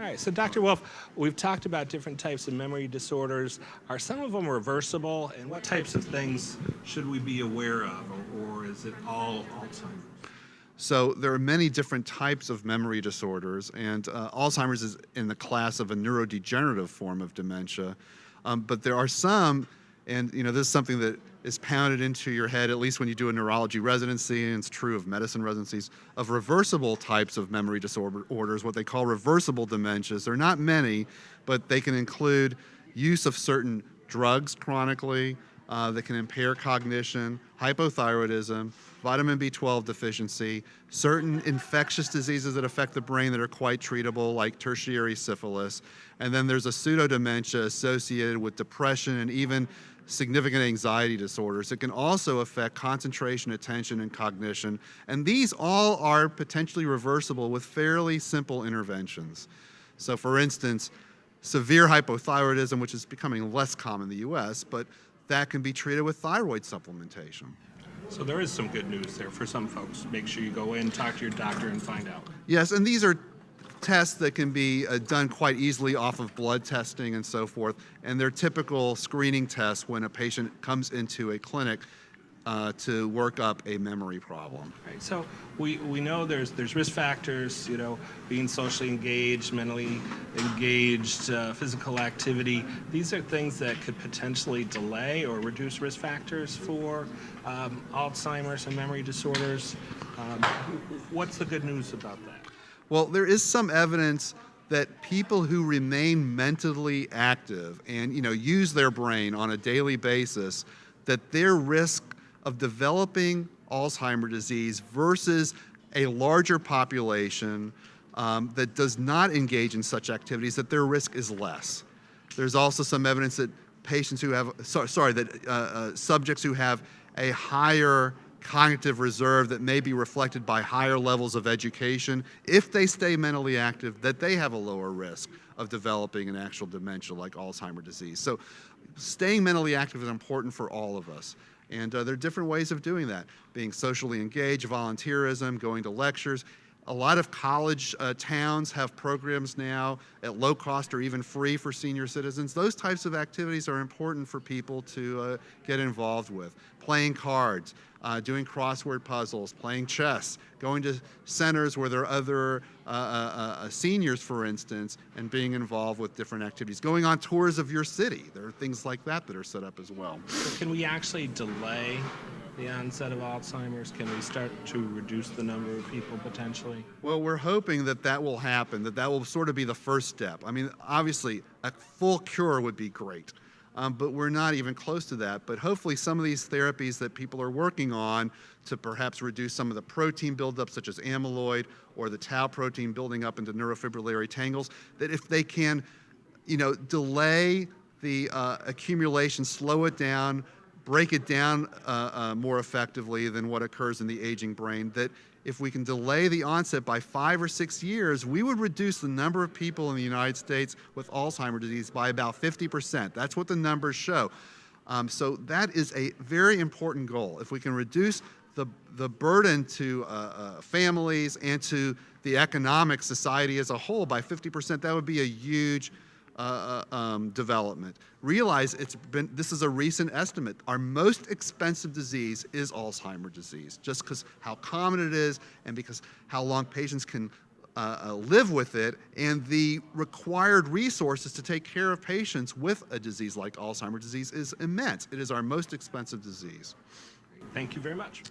All right, so Dr. Wolfe, we've talked about different types of memory disorders. Are some of them reversible, and what types of things should we be aware of, or is it all Alzheimer's? So there are many different types of memory disorders, and Alzheimer's is in the class of a neurodegenerative form of dementia. But there are some, and this is something that is pounded into your head, at least when you do a neurology residency, and it's true of medicine residencies, of reversible types of memory disorders, what they call reversible dementias. There are not many, but they can include use of certain drugs chronically that can impair cognition, hypothyroidism, vitamin B12 deficiency, certain infectious diseases that affect the brain that are quite treatable, like tertiary syphilis, and then there's a pseudodementia associated with depression and even significant anxiety disorders. It can also affect concentration, attention, and cognition, and these all are potentially reversible with fairly simple interventions. So for instance, severe hypothyroidism, which is becoming less common in the US, but that can be treated with thyroid supplementation. So there is some good news there for some folks. Make sure you go in, talk to your doctor, and find out. Yes, and these are tests that can be done quite easily off of blood testing and so forth, and they're typical screening tests when a patient comes into a clinic to work up a memory problem. Right. So we know there's risk factors, being socially engaged, mentally engaged, physical activity. These are things that could potentially delay or reduce risk factors for Alzheimer's and memory disorders. What's the good news about that? Well, there is some evidence that people who remain mentally active and use their brain on a daily basis, that their risk of developing Alzheimer's disease versus a larger population that does not engage in such activities, that their risk is less. There's also some evidence that patients who have, subjects who have a higher cognitive reserve that may be reflected by higher levels of education, if they stay mentally active, that they have a lower risk of developing an actual dementia like Alzheimer's disease. So staying mentally active is important for all of us. And there are different ways of doing that, being socially engaged, volunteerism, going to lectures. A lot of college towns have programs now at low cost or even free for senior citizens. Those types of activities are important for people to get involved with. Playing cards, doing crossword puzzles, playing chess, going to centers where there are other seniors, for instance, and being involved with different activities. Going on tours of your city. There are things like that that are set up as well. So can we actually delay the onset of Alzheimer's? Can we start to reduce the number of people potentially? Well, we're hoping that will happen, that will sort of be the first step. I mean, obviously, a full cure would be great, but we're not even close to that. But hopefully some of these therapies that people are working on to perhaps reduce some of the protein buildup, such as amyloid or the tau protein building up into neurofibrillary tangles, that if they can, delay the accumulation, slow it down, break it down more effectively than what occurs in the aging brain, that if we can delay the onset by 5 or 6 years, we would reduce the number of people in the United States with Alzheimer's disease by about 50%. That's what the numbers show. So that is a very important goal. If we can reduce the burden to families and to the economic society as a whole by 50%, that would be a huge development. Realize this is a recent estimate. Our most expensive disease is Alzheimer's disease, just because how common it is and because how long patients can live with it, and the required resources to take care of patients with a disease like Alzheimer's disease is immense. It is our most expensive disease. Thank you very much.